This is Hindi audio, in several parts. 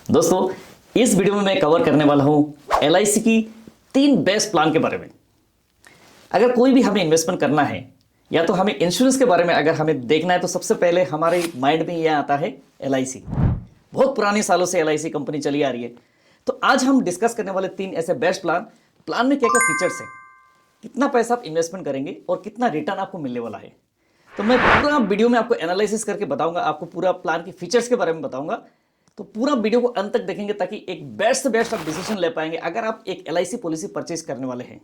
दोस्तों, इस वीडियो में मैं कवर करने वाला हूं एलआईसी की 3 बेस्ट प्लान के बारे में। अगर कोई भी हमें इन्वेस्टमेंट करना है या तो हमें इंश्योरेंस के बारे में अगर हमें देखना है तो सबसे पहले हमारे माइंड में यह आता है एलआईसी। बहुत पुराने सालों से एलआईसी कंपनी चली आ रही है। तो आज हम डिस्कस करने वाले 3 ऐसे बेस्ट प्लान में क्या क्या फीचर्स है, कितना पैसा आप इन्वेस्टमेंट करेंगे और कितना रिटर्न आपको मिलने वाला है। तो मैं पूरा वीडियो में आपको एनालिसिस करके बताऊंगा, आपको पूरा प्लान की फीचर्स के बारे में बताऊंगा। तो पूरा वीडियो को अंत तक देखेंगे ताकि एक बेस्ट से बेस्ट आप डिसीजन ले पाएंगे अगर आप एक एलआईसी पॉलिसी परचेज करने वाले हैं।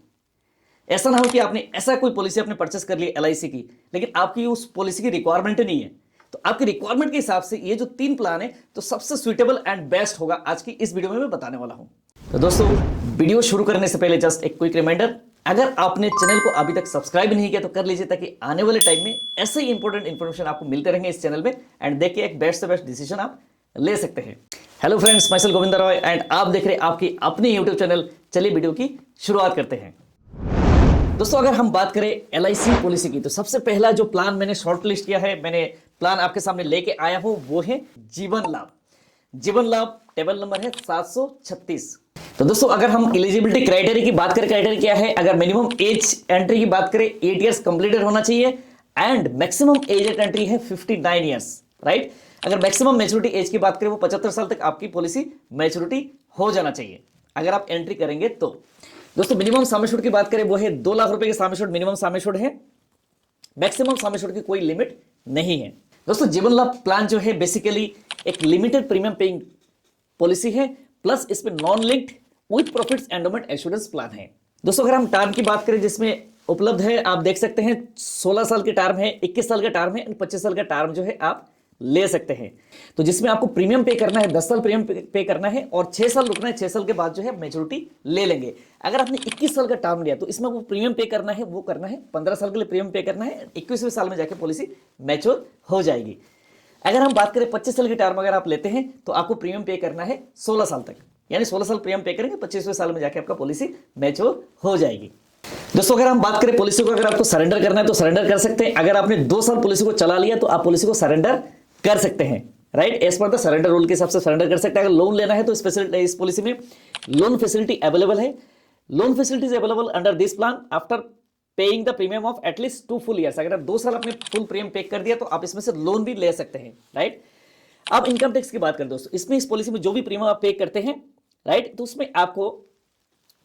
ऐसा ना हो कि आपने ऐसा कोई पॉलिसी आपने परचेस कर ली एलआईसी की, लेकिन आपकी उस पॉलिसी की रिक्वायरमेंट नहीं है। तो आपकी रिक्वायरमेंट के हिसाब से ये जो 3 प्लान है तो सबसे सुइटेबल एंड बेस्ट होगा आज की इस वीडियो में मैं बताने वाला हूं। तो दोस्तों, वीडियो शुरू करने से पहले जस्ट एक क्विक रिमाइंडर, अगर आपने चैनल को अभी तक सब्सक्राइब नहीं किया तो कर लीजिए ताकि आने वाले टाइम में ऐसे ही इंपॉर्टेंट इन्फॉर्मेशन आपको मिलते रहेंगे इस चैनल में एंड देख के एक बेस्ट से बेस्ट डिसीजन आप ले सकते हैं। Hello friends, myself Govinda Roy and आप देख रहे हैं आपकी अपनी यूट्यूब चैनल। चलिए वीडियो की शुरुआत करते हैं। दोस्तों, अगर हम बात करें एलआईसी पॉलिसी की तो सबसे पहला जो प्लान मैंने शॉर्ट लिस्ट किया है, मैंने प्लान आपके सामने लेके आया हूं, वो है जीवन लाभ। जीवन लाभ टेबल नंबर है 736। तो दोस्तों, अगर हम एलिजिबिलिटी क्राइटेरिया की बात करें, क्राइटेरिया क्या है, अगर मिनिमम एज एंट्री की बात करें 8 ईयर्स कंप्लीटेड होना चाहिए and maximum age eight entry है 59 ईयर्स, राइट। अगर मैक्सिमम मैच्योरिटी एज की बात करें वो 75 साल तक आपकी पॉलिसी मैच्योरिटी हो जाना चाहिए अगर आप एंट्री करेंगे तो। दोस्तों, मिनिमम सम एश्योर्ड की बात करें वो है 2 लाख रुपए के sum assured minimum sum assured है, मैक्सिमम सम एश्योर्ड की कोई लिमिट नहीं है। दोस्तों, जीवन लाभ प्लान जो है बेसिकली एक लिमिटेड प्रीमियम पेइंग पॉलिसी है, प्लस इसमें non linked with profits endowment assurance plan है। दोस्तों, अगर हम टर्म की बात करें जिसमें उपलब्ध है, आप देख सकते हैं 16 साल के टर्म है, 21 साल का टर्म है, 25 साल का टर्म जो है आप ले सकते हैं। तो जिसमें आपको प्रीमियम पे करना है, 10 साल प्रीमियम पे करना है और 6 साल रुकना है, 6 साल के बाद जो है मैच्योरिटी ले लेंगे। अगर आपने 21 साल का टर्म लिया तो इसमें वो प्रीमियम पे करना है, वो करना है 15 साल के लिए प्रीमियम पे करना है, 21वें साल में जाके पॉलिसी मैच्योर हो जाएगी। अगर हम बात करें 25 साल की टर्म अगर आप लेते हैं तो आपको प्रीमियम पे करना है 16 साल तक, यानी 16 साल प्रीमियम पे करेंगे, 25वें साल में जाके आपका पॉलिसी मैच्योर हो जाएगी। दोस्तों, अगर हम बात करें पॉलिसी को अगर आपको सरेंडर करना है तो सरेंडर कर सकते हैं। अगर आपने 2 साल पॉलिसी को चला लिया तो आप पॉलिसी को सरेंडर कर सकते हैं, right. As per the surrender rule के हिसाब से सरेंडर कर सकते हैं। अगर लोन लेना है तो इस पॉलिसी में लोन फैसिलिटी अवेलेबल है। Loan facilities available under this plan after paying the premium of at least 2 full years. अगर आप 2 साल अपने फुल प्रीमियम पे कर दिया तो आप इसमें से लोन भी ले सकते हैं, राइट। अब इनकम टैक्स की बात करें दोस्तों, इसमें इस पॉलिसी में जो भी प्रीमियम आप पे करते हैं, राइट, तो उसमें आपको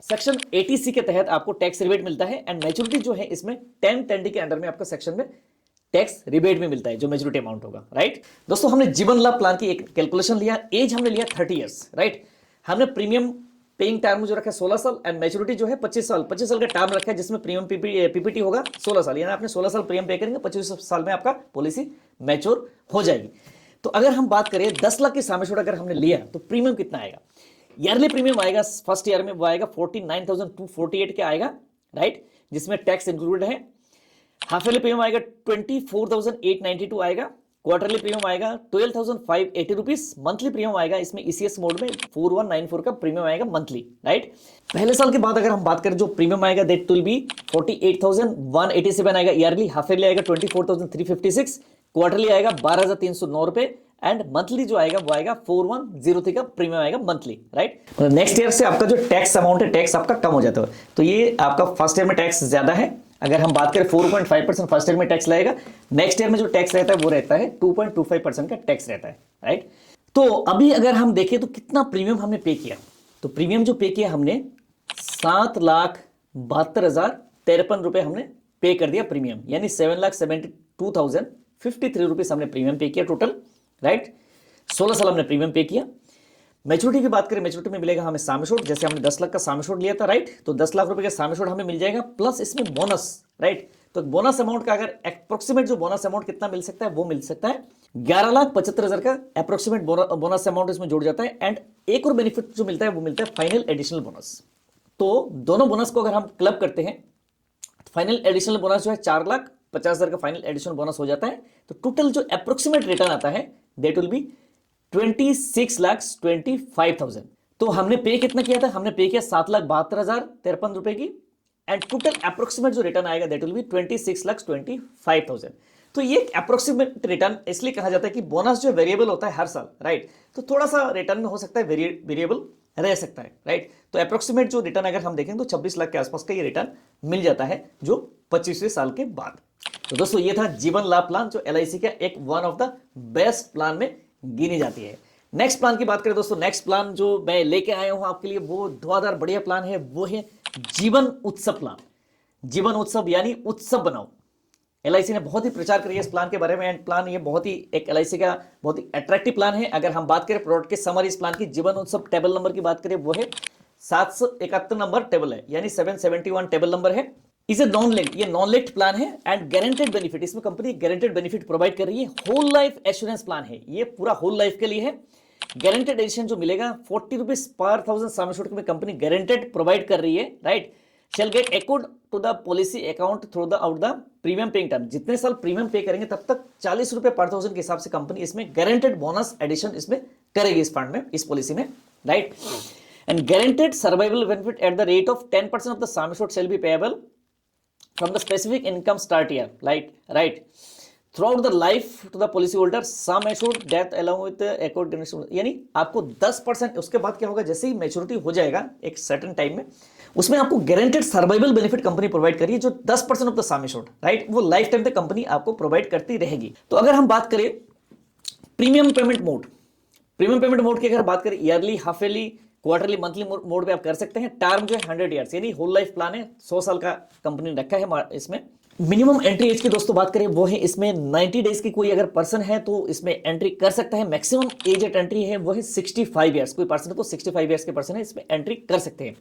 सेक्शन 80C के तहत आपको टैक्स रिबेट मिलता है एंड मैच्योरिटी जो है इसमें 1010D के अंडर में आपका सेक्शन में टैक्स रिबेट में मिलता है जो मेच्योरिटी अमाउंट होगा, राइट। दोस्तों, हमने जीवन लाभ प्लान की एक कैलकुलेशन लिया, एज हमने लिया 30 ईयर्स, राइट। हमने प्रीमियम पेइंग टर्म जो रखा है 16 साल एंड मैच्योरिटी जो है 25 साल। 25 साल का टर्म रखा है जिसमें प्रीमियम पीपीटी होगा 16 साल, यानी आपने 16 साल प्रीमियम पे करेंगे, 25 साल में आपका पॉलिसी मैच्योर हो जाएगी। तो अगर हम बात करें 10 लाख की सम एश्योर्ड अगर हमने लिया तो प्रीमियम कितना आएगा? ईयरली प्रीमियम आएगा फर्स्ट ईयर में वो आएगा 49,248 के आएगा, राइट, जिसमें टैक्स इंक्लूडेड है। हाफ ईयरली प्रीमियम आएगा 24,892 आएगा। क्वार्टरली प्रीमियम आएगा 12,580 रुपीज। मंथली प्रीमियम आएगा इसमें ईसीएस मोड में 4194 का प्रीमियम आएगा मंथली, राइट। पहले साल के बाद अगर हम बात करें जो प्रीमियम आएगा दैट विल बी 48,187 आएगा ईयरली। हाफ ईयरली आएगा 24,356। क्वार्टरली आएगा 12,309 रुपए एंड मंथली जो आएगा वो आएगा 4103 का प्रीमियम आएगा मंथली, राइट। नेक्स्ट ईयर से आपका जो टैक्स अमाउंट है टैक्स आपका कम हो जाता है। तो ये आपका फर्स्ट ईयर में टैक्स ज्यादा है। अगर हम बात करें 4.5% फर्स्ट ईयर में टैक्स लगेगा, नेक्स्ट ईयर में जो टैक्स रहता है वो रहता है 2.25% का टैक्स रहता है, राइट। तो अभी अगर हम देखें तो कितना प्रीमियम हमने पे किया, तो प्रीमियम जो पे किया हमने 7,72,053 रुपए हमने पे कर दिया प्रीमियम, यानी 7,72,053 रुपीज हमने प्रीमियम पे किया टोटल, राइट। 16 साल हमने प्रीमियम पे किया। मैच्योरिटी की बात करें, मैच्योरिटी में मिलेगा हमें सम एश्योर्ड, जैसे हमने 10 लाख का सम एश्योर्ड लिया था, राइट, तो 10 लाख रुपए का सम एश्योर्ड हमें मिल जाएगा, प्लस इसमें बोनस, राइट। तो बोनस अमाउंट का अगर अप्रोक्सीमेट जो बोनस अमाउंट कितना मिल सकता है वो मिल सकता है 11,75,000 का अप्रोक्सीमेट बोनस अमाउंट इसमें जुड़ जाता है। एंड एक और बेनिफिट जो मिलता है वो मिलता है फाइनल एडिशनल बोनस। तो दोनों बोनस को अगर हम क्लब करते हैं, फाइनल एडिशनल बोनस जो है 4,50,000 का फाइनल एडिशनल बोनस हो जाता है। तो टोटल जो अप्रोक्सीमेट रिटर्न आता है दैट विल बी 26,25,000। तो हमने पे कितना किया था? हमने पे किया 7,72,053 रुपए की एंड टोटल अप्रोक्सीमेट जो रिटर्न आएगा दैट विल बी 26,25,000। तो ये एक अप्रोक्सीमेट रिटर्न इसलिए कहा जाता है कि बोनस जो वेरिएबल होता है हर साल, राइट, तो थोड़ा सा रिटर्न में हो सकता है वेरिएबल रह सकता है, राइट। तो अप्रोक्सीमेट जो रिटर्न अगर हम देखें तो 26 लाख के आसपास का ये रिटर्न मिल जाता है जो 25वें साल के बाद। तो दोस्तों ये था जीवन लाभ प्लान जो एलआईसी का एक one of the best plan में गिनी जाती है। नेक्स्ट प्लान की बात करें दोस्तों, नेक्स्ट प्लान जो मैं लेके आया हूं आपके लिए वो धुआंधार बढ़िया प्लान है, वो है जीवन उत्सव प्लान। जीवन उत्सव यानी उत्सव बनाओ। एलआईसी ने बहुत ही प्रचार करी है इस प्लान के बारे में, एंड प्लान ये बहुत ही एक एलआईसी का बहुत ही अट्रैक्टिव प्लान है। अगर हम बात करें प्रोडक्ट के समरी इस प्लान की, जीवन उत्सव टेबल नंबर की बात करें वो है 771 नंबर टेबल है, यानी 771 टेबल नंबर है। इसे नॉन लिंक्ड, ये नॉन लिंक्ड प्लान है एंड गारंटेड बेनिफिट, इसमें कंपनी गारंटेड बेनिफिट प्रोवाइड कर रही है। होल लाइफ एश्योरेंस प्लान है, ये पूरा होल लाइफ के लिए है। गारंटेड एडिशन जो मिलेगा 40 रुपीज पर 1000 सम एश्योर्ड में कंपनी गारंटेड प्रोवाइड कर रही है, right. Shall get account to the policy account through the out the premium paying term. जितने साल प्रीमियम पे करेंगे तब तक 40 रुपए पर 1000 के हिसाब से कंपनी इसमें गारंटेड बोनस एडिशन इसमें करेगी इस फंड में, इस पॉलिसी में, right. And guaranteed survival benefit at the rate of 10% of the sum assured shall be payable from the specific income start year, right, through the life to the policy holder sum assured death along with account donation. यानी आपको 10%, उसके बाद क्या होगा, जैसे ही मैच्योरिटी हो जाएगा एक सर्टेन टाइम में, उसमें आपको guaranteed survival benefit company provide करिए जो 10% of the sum assured, right, वो लाइफ टाइम तक कंपनी आपको प्रोवाइड करती रहेगी। तो अगर हम बात करें premium payment mode, premium payment mode की अगर बात करें yearly, half yearly, quarterly, monthly mode पे आप कर सकते हैं। टर्म जो है 100 ईयर्स, यानी होल लाइफ प्लान है, 100 साल का कंपनी ने रखा है इसमें। मिनिमम एंट्री एज की दोस्तों बात करें वो है इसमें 90 डेज की कोई अगर पर्सन है तो इसमें एंट्री कर सकता है। मैक्सिमम एज एट एंट्री है वो है 65 ईयर्स, कोई पर्सन है तो 65 ईयर्स के पर्सन है इसमें एंट्री कर सकते हैं।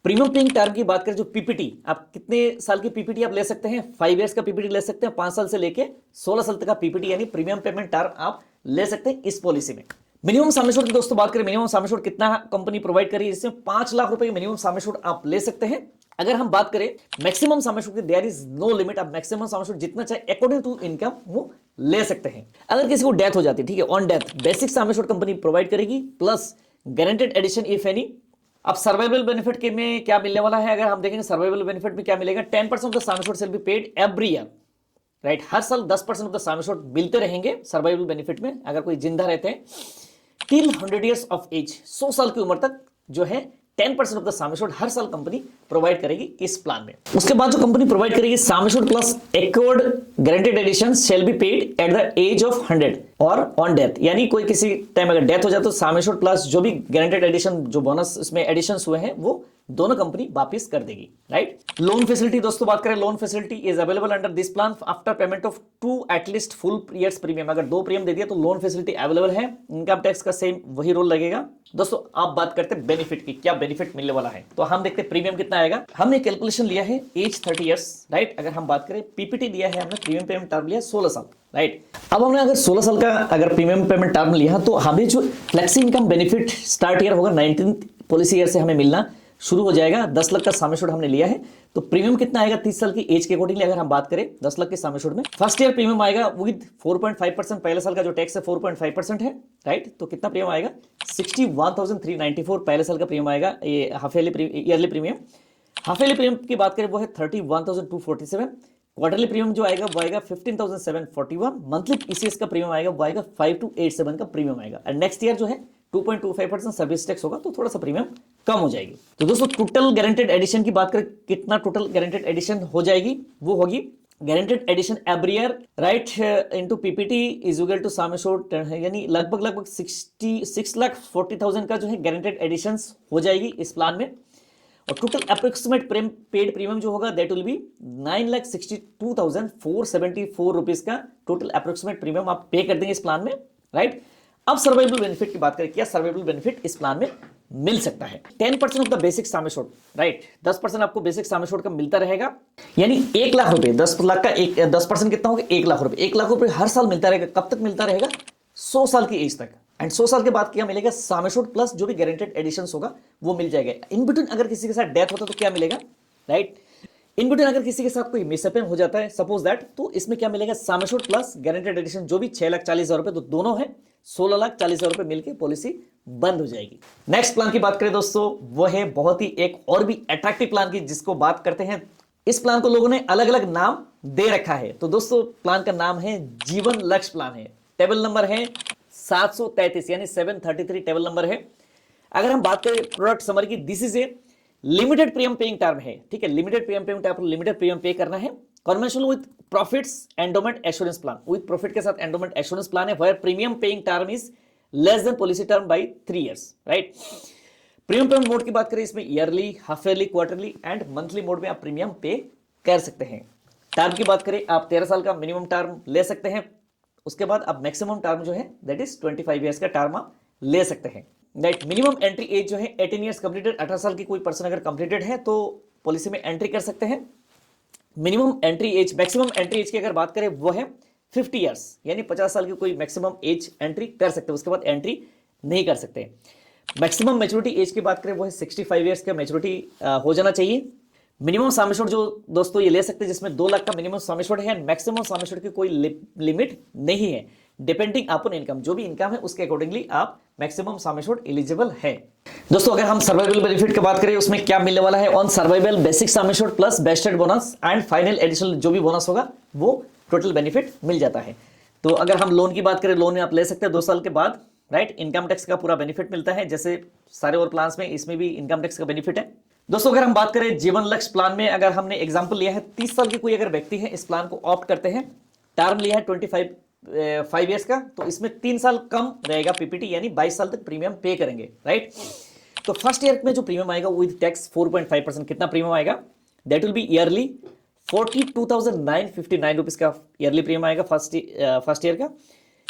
प्रीमियम पेइंग टर्म की बात करें, जो पीपीटी, आप कितने साल की पीपीटी आप ले सकते हैं, 5 ईयर्स का पीपीटी ले सकते हैं, 5 साल से लेके 16 साल तक का पीपीटी यानी प्रीमियम पेमेंट टर्म आप ले सकते हैं इस पॉलिसी में। मिनिमम सम एश्योर्ड की दोस्तों बात करें, मिनिमम सम एश्योर्ड कितना कंपनी प्रोवाइड करी है, इसमें 5 लाख रुपए की मिनिमम सम एश्योर्ड आप ले सकते हैं। अगर हम बात करें मैक्सिमम सम एश्योर्ड की, देयर इज नो लिमिट, आप मैक्सिमम सम एश्योर्ड जितना चाहे अकॉर्डिंग टू इनकम वो ले सकते हैं। अगर किसी को डेथ हो जाती है, ठीक है, on death basic sum assured company provide करेगी plus guaranteed addition if any. अब सर्वाइवल बेनिफिट के में क्या मिलने वाला है, अगर हम देखेंगे सर्वाइवल बेनिफिट में क्या मिलेगा, 10% of the sum assured shall be paid every year, right. हर साल 10% ऑफ द सम एश्योर्ड मिलते रहेंगे सर्वाइवल बेनिफिट में अगर कोई जिंदा रहते हैं। टिल 100 ईयर्स ऑफ एज, 100 साल की उम्र तक जो है 10% ऑफ द सम एश्योर्ड हर साल कंपनी प्रोवाइड करेगी इस प्लान में। उसके बाद जो कंपनी प्रोवाइड करेगी sum assured plus accrued guaranteed addition shall be paid at the age of 100 और ऑन डेथ, यानी कोई किसी टाइम अगर डेथ हो जाए तो सम एश्योर्ड प्लस जो भी गारंटेड एडिशन, जो बोनस इसमें एडिशन हुए हैं वो दोनों कंपनी वापस कर देगी, राइट। लोन फैसिलिटी दोस्तों बात करें, loan facility is available under this plan after payment of 2 at least full years premium. अगर 2 प्रीमियम दे दिया तो लोन फैसिलिटी अवेलेबल है। इनकम टैक्स का सेम वही रोल लगेगा। दोस्तों आप बात करते हैं बेनिफिट की, क्या बेनिफिट मिलने वाला है, तो हम देखते हैं प्रीमियम कितना आएगा। हमने कैलकुलेशन लिया है एज 30 ईयर्स, राइट। अगर हम बात करें पीपीटी दिया है हमने, प्रीमियम पेमेंट टर्म लिया 16 साल, राइट। अब हमने अगर 16 साल का अगर प्रीमियम पेमेंट टर्म लिया तो हमें जो flexi income benefit start year होगा 19 पॉलिसी ईयर से हमें मिलना शुरू हो जाएगा। 10 लाख का सम एश्योर्ड हमने लिया है तो प्रीमियम कितना आएगा 30 साल की एज के अकॉर्डिंगली अगर हम बात करें 10 लाख के सम एश्योर्ड में, फर्स्ट ईयर प्रीमियम आएगा विद 4.5%, पहले साल का जो टैक्स है 4.5% है, राइट। तो कितना प्रीमियम आएगा 61,394 पहले साल का प्रीमियम आएगा, ये half yearly premium. Half yearly premium की बात करें वो है 31,247। क्वार्टरली प्रीमियम जो आएगा वो आएगा 15,741। मंथली ईसीएस का प्रीमियम आएगा वो आएगा 5287 का प्रीमियम आएगा। एंड नेक्स्ट ईयर जो है 2.25% सर्विस टैक्स होगा तो थोड़ा सा प्रीमियम कम हो जाएगी। तो दोस्तों टोटल गारंटेड एडिशन की बात करें, कितना टोटल गारंटेड एडिशन हो जाएगी, वो होगी guaranteed addition every year, right, into PPT is equal to sum assured, यानी लगभग 66,40,000 का जो है गारंटेड एडिशन हो जाएगी इस प्लान में। और टोटल अप्रोक्सीमेट पेड प्रीमियम जो होगा दैट विल बी 9,62,474 रुपीज का टोटल अप्रोक्सीमेट प्रीमियम आप पे कर देंगे इस प्लान में, राइट। अब सर्वाइवल बेनिफिट की बात करें, क्या सर्वाइवल बेनिफिट इस प्लान में मिल सकता है। 10% of the basic sum assured, right, 10% आपको बेसिक सम एश्योर्ड का मिलता रहेगा, यानी 1 लाख रुपए, 10 लाख का 10% कितना होगा 1 लाख रुपए। 1 लाख रुपए हर साल मिलता रहेगा, कब तक मिलता रहेगा 100 साल की एज तक। एंड 100 साल के बाद क्या मिलेगा, सम एश्योर्ड प्लस जो भी गारंटेड एडिशन होगा वो मिल जाएगा। इन बिटवीन अगर किसी के साथ डेथ होता है तो क्या मिलेगा, राइट। इन बिटवीन अगर किसी के साथ कोई मिसहैपन हो जाता है सपोज दैट, तो इसमें क्या मिलेगा sum assured plus guaranteed addition जो भी 6,40,000 रुपए, तो दोनों है 16,40,000 रुपए मिलकर पॉलिसी बंद हो जाएगी। नेक्स्ट प्लान की बात करें दोस्तों, वो है बहुत ही एक और भी अट्रैक्टिव प्लान की, जिसको बात करते हैं, इस प्लान को लोगों ने अलग अलग नाम दे रखा है। तो दोस्तों प्लान का नाम है जीवन लक्ष्य प्लान है। टेबल नंबर है 733 यानी 733 टेबल नंबर है। अगर हम बात करें प्रोडक्ट समरी की, this is a limited premium paying term है, ठीक है। Limited premium paying term, limited premium pay करना है। Conventional with profits endowment assurance plan, with profit के साथ एंडोमेंट एश्योरेंस प्लान है, where premium paying term is less than policy term by 3 years, right. Premium payment mode की बात करें, इसमें yearly, half yearly, quarterly and monthly mode में आप प्रीमियम पे कर सकते हैं। टर्म की बात करें, आप 13 साल का मिनिमम टर्म ले सकते हैं। उसके बाद आप मैक्सिमम टर्म जो है दैट इज 25 ईयर्स का टर्म आप ले सकते हैं, राइट। मिनिमम एंट्री एज जो है 18 ईयर्स कंप्लीटेड, 18 साल की कोई पर्सन अगर कंप्लीटेड है तो पॉलिसी में एंट्री कर सकते हैं। Minimum entry age, maximum entry age की अगर बात करें वो है 50 ईयर्स, यानी 50 साल की कोई मैक्सिमम एज एंट्री कर सकते हैं, उसके बाद एंट्री नहीं कर सकते। मैक्सिमम मैच्योरिटी एज की बात करें वो है 65 ईयर्स का मैच्योरिटी हो जाना चाहिए। मिनिमम सम एश्योर्ड जो दोस्तों ये ले सकते हैं, जिसमें 2 लाख का मिनिमम सम एश्योर्ड है, मैक्सिमम सम एश्योर्ड की कोई लिमिट नहीं है। डिपेंडिंग अपॉन इनकम, जो भी इनकम है उसके अकॉर्डिंगली आप मैक्सिमम सम एश्योर्ड एलिजिबल है। दोस्तों अगर हम सर्वाइवल बेनिफिट की बात करें, उसमें क्या मिलने वाला है, on survival basic sum assured plus vested bonus and final additional जो भी बोनस होगा वो टोटल बेनिफिट मिल जाता है। तो अगर हम लोन की बात करें, लोन में आप ले सकते हैं 2 साल के बाद, राइट। इनकम टैक्स का पूरा बेनिफिट मिलता है, जैसे सारे और प्लान्स में इसमें भी इनकम टैक्स का बेनिफिट है। दोस्तों अगर हम बात करें जीवन लक्ष्य प्लान में, अगर हमने एग्जांपल लिया है 30 साल की कोई अगर व्यक्ति है, इस प्लान को ऑप्ट करते हैं, टर्म लिया है 25 ईयर्स का, तो इसमें 3 साल कम रहेगा पीपीटी, यानी 22 साल तक प्रीमियम पे करेंगे, राइट। तो फर्स्ट ईयर में जो प्रीमियम आएगा विद टैक्स 4.5%, कितना प्रीमियम आएगा, that will be yearly 42,959 rupees का ईयरली प्रीमियम आएगा फर्स्ट ईयर का।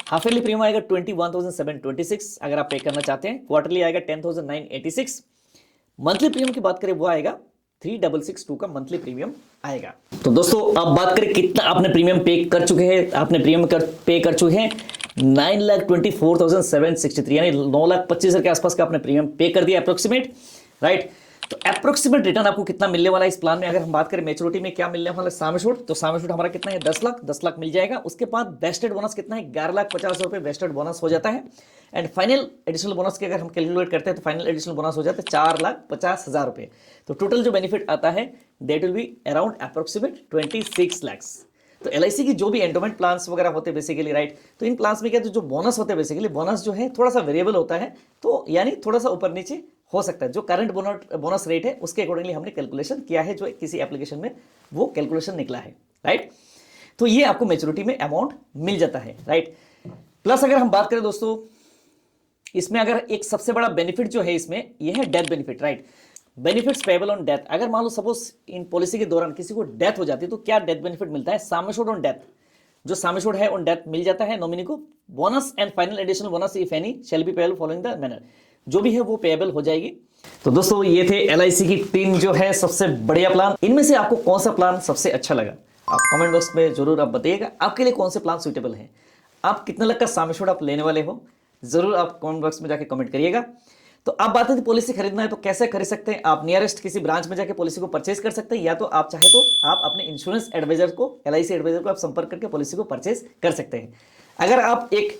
हाफ ईयरली प्रीमियम आएगा 21,726 अगर आप पे करना चाहते हैं। क्वार्टरली आएगा 10,986। मंथली प्रीमियम की बात करें वो आएगा 3,662 का मंथली प्रीमियम आएगा। तो दोस्तों अब बात करें कितना आपने प्रीमियम पे कर चुके हैं, आपने प्रीमियम पे कर चुके हैं 9,24,763 यानी 9,25,000 के आसपास का आपने प्रीमियम पे कर दिया अप्रोक्सीमेट, राइट। तो अप्रोक्सीमेट रिटर्न आपको कितना मिलने वाला है इस प्लान में, अगर हम बात करें मैच्योरिटी में क्या मिलने वाला है सम एश्योर्ड, तो सम एश्योर्ड हमारा कितना है 10 लाख मिल जाएगा। उसके बाद वेस्टेड बोनस कितना है 11,50,000 रुपए वेस्टेड बोनस हो जाता है। एंड फाइनल एडिशनल बोनस की अगर हम कैलकुलेट करते हैं तो फाइनल एडिशनल बोनस हो जाता है 4,50,000 रुपए। तो टोटल जो बेनिफिट आता है that will be around approximate 26 lakhs. तो एलआईसी की जो भी एंडोमेंट प्लान्स वगैरह होते हैं बेसिकली, राइट, तो इन प्लान्स में क्या जो बोनस होते हैं बेसिकली, बोनस जो है थोड़ा सा वेरिएबल होता है, तो यानी थोड़ा सा ऊपर नीचे हो सकता है। जो करंट बोनस रेट है उसके अकॉर्डिंगली हमने कैलकुलेशन किया है, जो किसी एप्लीकेशन में वो कैलकुलेशन निकला है, राइट। तो ये आपको मैच्योरिटी में अमाउंट मिल जाता है, राइट। प्लस अगर हम बात करें दोस्तों, इसमें अगर एक सबसे बड़ा बेनिफिट जो है इसमें ये है death benefit, right. Benefits payable on death, अगर मान लो सपोज इन पॉलिसी के दौरान किसी को डेथ हो जाती है तो क्या डेथ बेनिफिट मिलता है, सम एश्योर्ड ऑन डेथ, जो सम एश्योर्ड है ऑन डेथ मिल जाता है नॉमिनी को। Bonus and final additional bonus if any shall be payable following the manner, जो भी है वो पेएबल हो जाएगी। तो दोस्तों ये थे एलआईसी की 3 जो है सबसे बढ़िया प्लान। इनमें से आपको कौन सा प्लान सबसे अच्छा लगा, आप कमेंट बॉक्स में जरूर आप बताइएगा। आपके लिए कौन से प्लान सुटेबल है, आप कितने लाख का सम एश्योर्ड आप लेने वाले हो, जरूर आप कमेंट बॉक्स में जाके कमेंट करिएगा। तो अब बात है पॉलिसी खरीदना है तो कैसे खरीद सकते हैं, आप नियरेस्ट किसी ब्रांच में जाके पॉलिसी को परचेज कर सकते हैं, या तो आप चाहे तो आप अपने इंश्योरेंस एडवाइजर को, एलआईसी एडवाइजर को आप संपर्क करके पॉलिसी को परचेज कर सकते हैं। अगर आप एक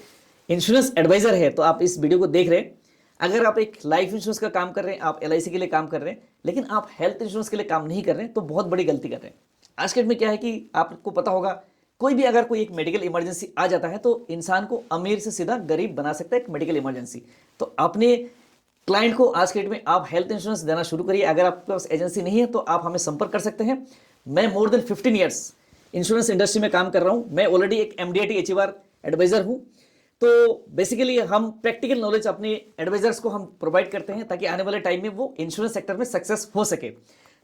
इंश्योरेंस एडवाइजर है तो आप इस वीडियो को देख रहे हैं। अगर आप एक लाइफ इंश्योरेंस का काम कर रहे हैं, आप एलआईसी के लिए काम कर रहे हैं, लेकिन आप हेल्थ इंश्योरेंस के लिए काम नहीं कर रहे हैं, तो बहुत बड़ी गलती कर रहे हैं। आज के डेट में क्या है कि आपको पता होगा, कोई भी अगर कोई एक मेडिकल इमरजेंसी आ जाता है तो इंसान को अमीर से सीधा गरीब बना सकता है एक मेडिकल इमरजेंसी। तो अपने क्लाइंट को आज के डेट में आप हेल्थ इंश्योरेंस देना शुरू करिए। अगर आपके पास एजेंसी नहीं है तो आप हमें संपर्क कर सकते हैं। मैं more than 15 years insurance industry में काम कर रहा हूं। मैं ऑलरेडी एक एमडीआईटी एचईआर एडवाइजर हूं। तो बेसिकली हम प्रैक्टिकल नॉलेज अपने एडवाइजर्स को हम प्रोवाइड करते हैं ताकि आने वाले टाइम में वो इंश्योरेंस सेक्टर में सक्सेस हो सके।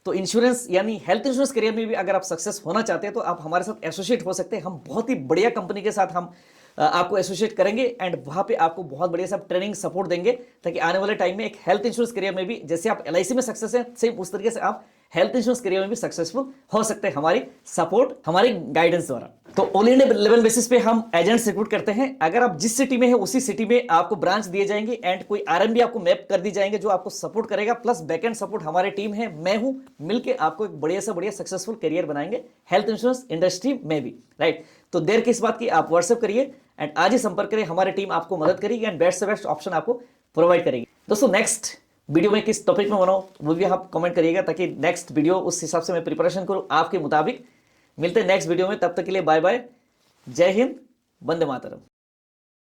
तो इंश्योरेंस यानी हेल्थ इंश्योरेंस करियर में भी अगर आप सक्सेस होना चाहते हैं तो आप हमारे साथ एसोसिएट हो सकते हैं। हम बहुत ही बढ़िया कंपनी के साथ हम आपको एसोसिएट करेंगे एंड वहां पे आपको बहुत बढ़िया सब ट्रेनिंग सपोर्ट देंगे ताकि आने वाले टाइम में एक हेल्थ इंश्योरेंस करियर में भी जैसे आप एलआईसी में सक्सेस है, सेम उस तरीके से आप हेल्थ इंश्योरेंस करियर में भी सक्सेसफुल हो सकते हैं हमारी सपोर्ट, हमारी गाइडेंस द्वारा। तो ऑल इंडिया लेवल बेसिस पे हम एजेंट्स रिक्रूट करते हैं। अगर आप जिस सिटी में है उसी सिटी में आपको ब्रांच दिए जाएंगे एंड कोई आरएम भी आपको मैप कर दी जाएंगे जो आपको सपोर्ट करेगा। प्लस बैकएंड सपोर्ट हमारी टीम है, मैं हूं, मिलकर आपको एक बढ़िया से बढ़िया सक्सेसफुल करियर बनाएंगे हेल्थ इंश्योरेंस इंडस्ट्री में भी, राइट। तो देर किस बात की, आप व्हाट्सएप करिए एंड आज ही संपर्क करें। हमारी टीम आपको मदद करेगी एंड बेस्ट से बेस्ट ऑप्शन आपको प्रोवाइड करेगी। दोस्तों नेक्स्ट वीडियो में किस टॉपिक में बनाऊं वो भी आप कमेंट करिएगा ताकि नेक्स्ट वीडियो उस हिसाब से मैं प्रिपरेशन करूं आपके मुताबिक। मिलते हैं नेक्स्ट वीडियो में, तब तक के लिए बाय बाय। जय हिंद, वंदे मातरम।